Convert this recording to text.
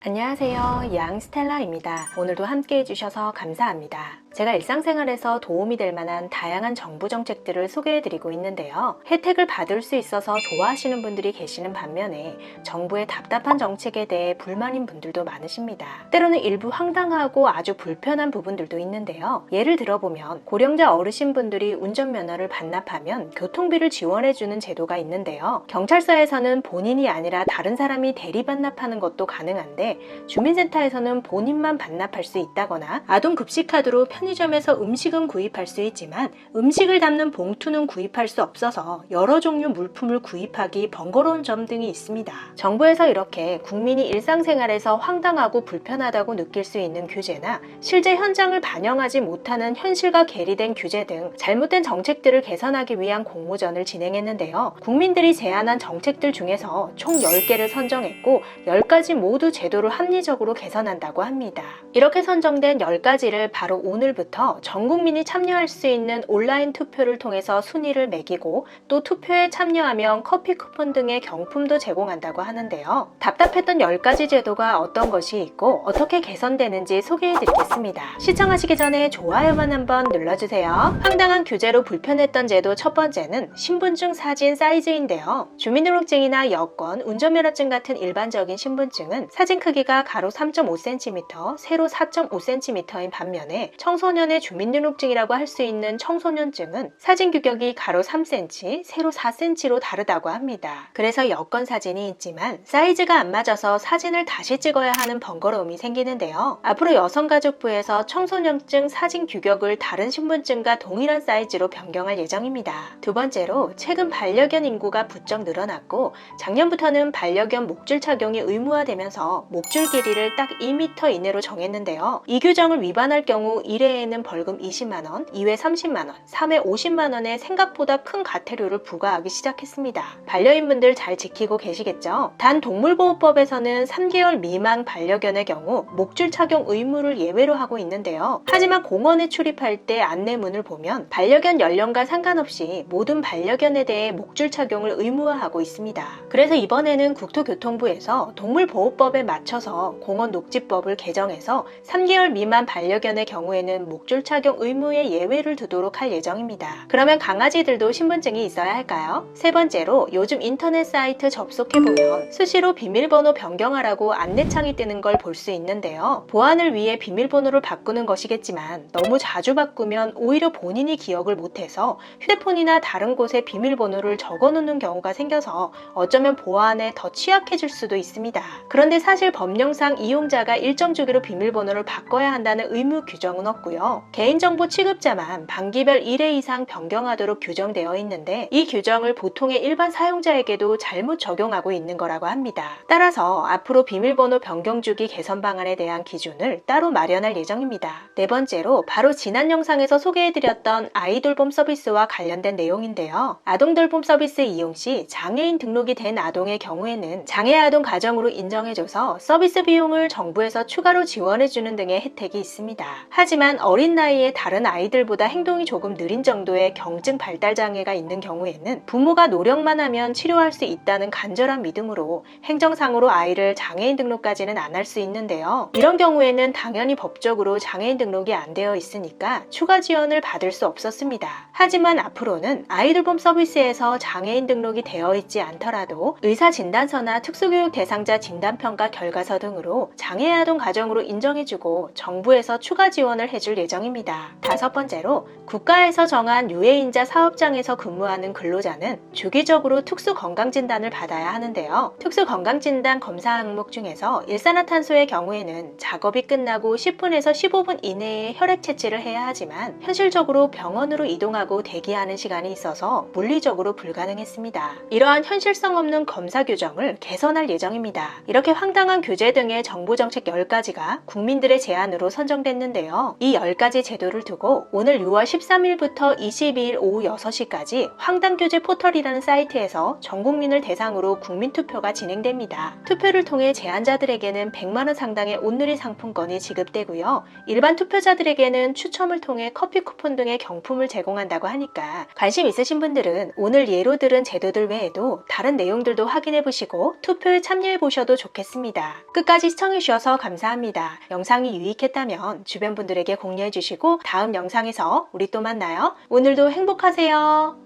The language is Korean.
안녕하세요. 양스텔라입니다. 오늘도 함께 해주셔서 감사합니다. 제가 일상생활에서 도움이 될 만한 다양한 정부 정책들을 소개해드리고 있는데요. 혜택을 받을 수 있어서 좋아하시는 분들이 계시는 반면에 정부의 답답한 정책에 대해 불만인 분들도 많으십니다. 때로는 일부 황당하고 아주 불편한 부분들도 있는데요. 예를 들어보면 고령자 어르신분들이 운전면허를 반납하면 교통비를 지원해주는 제도가 있는데요. 경찰서에서는 본인이 아니라 다른 사람이 대리 반납하는 것도 가능한데 주민센터에서는 본인만 반납할 수 있다거나 아동급식카드로 편의점에서 음식은 구입할 수 있지만 음식을 담는 봉투는 구입할 수 없어서 여러 종류 물품을 구입하기 번거로운 점 등이 있습니다. 정부에서 이렇게 국민이 일상생활에서 황당하고 불편하다고 느낄 수 있는 규제나 실제 현장을 반영하지 못하는 현실과 괴리된 규제 등 잘못된 정책들을 개선하기 위한 공모전을 진행했는데요. 국민들이 제안한 정책들 중에서 총 10개를 선정했고 10가지 모두 제도를 합리적으로 개선한다고 합니다. 이렇게 선정된 10가지를 바로 오늘부터 전 국민이 참여할 수 있는 온라인 투표를 통해서 순위를 매기고 또 투표에 참여하면 커피 쿠폰 등의 경품도 제공한다고 하는데요. 답답했던 10가지 제도가 어떤 것이 있고 어떻게 개선되는지 소개해드리겠습니다. 시청하시기 전에 좋아요만 한번 눌러주세요. 황당한 규제로 불편했던 제도 첫 번째는 신분증 사진 사이즈인데요. 주민등록증이나 여권, 운전면허증 같은 일반적인 신분증은 사진 크기가 가로 3.5cm, 세로 4.5cm인 반면에 청소년의 주민등록증이라고 할 수 있는 청소년증은 사진 규격이 가로 3cm, 세로 4cm로 다르다고 합니다. 그래서 여권 사진이 있지만 사이즈가 안 맞아서 사진을 다시 찍어야 하는 번거로움이 생기는데요. 앞으로 여성가족부에서 청소년증 사진 규격을 다른 신분증과 동일한 사이즈로 변경할 예정입니다. 두 번째로 최근 반려견 인구가 부쩍 늘어났고 작년부터는 반려견 목줄 착용이 의무화되면서 목줄 길이를 딱 2m 이내로 정했는데요. 이 규정을 위반할 경우 1회에는 벌금 20만원, 2회 30만원, 3회 50만원의 생각보다 큰 과태료를 부과하기 시작했습니다. 반려인분들 잘 지키고 계시겠죠? 단 동물보호법에서는 3개월 미만 반려견의 경우 목줄 착용 의무를 예외로 하고 있는데요. 하지만 공원에 출입할 때 안내문을 보면 반려견 연령과 상관없이 모든 반려견에 대해 목줄 착용을 의무화하고 있습니다. 그래서 이번에는 국토교통부에서 동물보호법에 맞춰서 공원 녹지법을 개정해서 3개월 미만 반려견의 경우에는 목줄 착용 의무의 예외를 두도록 할 예정입니다. 그러면 강아지들도 신분증이 있어야 할까요? 세 번째로 요즘 인터넷 사이트 접속해보면 수시로 비밀번호 변경하라고 안내창이 뜨는 걸 볼 수 있는데요. 보안을 위해 비밀번호를 바꾸는 것이겠지만 너무 자주 바꾸면 오히려 본인이 기억을 못해서 휴대폰이나 다른 곳에 비밀번호를 적어놓는 경우가 생겨서 어쩌면 보안에 더 취약해질 수도 있습니다. 그런데 사실 법령상 이용자가 일정 주기로 비밀번호를 바꿔야 한다는 의무 규정은 없고요. 개인정보 취급자만 반기별 1회 이상 변경하도록 규정되어 있는데 이 규정을 보통의 일반 사용자에게도 잘못 적용하고 있는 거라고 합니다. 따라서 앞으로 비밀번호 변경 주기 개선 방안에 대한 기준을 따로 마련할 예정입니다. 네 번째로 바로 지난 영상에서 소개해드렸던 아이돌봄 서비스와 관련된 내용인데요. 아동돌봄 서비스 이용 시 장애인 등록이 된 아동의 경우에는 장애 아동 가정으로 인정해줘서 서비스 비용을 정부에서 추가로 지원해주는 등의 혜택이 있습니다. 하지만 어린 나이에 다른 아이들보다 행동이 조금 느린 정도의 경증 발달 장애가 있는 경우에는 부모가 노력만 하면 치료할 수 있다는 간절한 믿음으로 행정상으로 아이를 장애인 등록까지는 안 할 수 있는데요. 이런 경우에는 당연히 법적으로 장애인 등록이 안 되어 있으니까 추가 지원을 받을 수 없었습니다. 하지만 앞으로는 아이돌봄 서비스에서 장애인 등록이 되어 있지 않더라도 의사진단서나 특수교육 대상자 진단평가 결과서 등으로 장애 아동 가정으로 인정해주고 정부에서 추가 지원을 해줄 예정입니다. 다섯 번째로 국가에서 정한 유해인자 사업장에서 근무하는 근로자는 주기적으로 특수건강진단을 받아야 하는데요. 특수건강진단 검사 항목 중에서 일산화탄소의 경우에는 작업이 끝나고 10분에서 15분 이내에 혈액 채취를 해야 하지만 현실적으로 병원으로 이동하고 대기하는 시간이 있어서 물리적으로 불가능했습니다. 이러한 현실성 없는 검사 규정을 개선할 예정입니다. 이렇게 황당한 규제 등의 정부 정책 10가지가 국민들의 제안으로 선정됐는데요. 이 10가지 제도를 두고 오늘 6월 13일부터 22일 오후 6시까지 황당교재 포털이라는 사이트에서 전 국민을 대상으로 국민투표가 진행됩니다. 투표를 통해 제안자들에게는 100만원 상당의 온누리 상품권이 지급되고요. 일반 투표자들에게는 추첨을 통해 커피 쿠폰 등의 경품을 제공한다고 하니까 관심 있으신 분들은 오늘 예로 들은 제도들 외에도 다른 내용들도 확인해 보시고 투표에 참여해 보셔도 좋겠습니다. 끝까지 시청해 주셔서 감사합니다. 영상이 유익했다면 주변 분들에게 공유해 주시고 다음 영상에서 우리 또 만나요. 오늘도 행복하세요.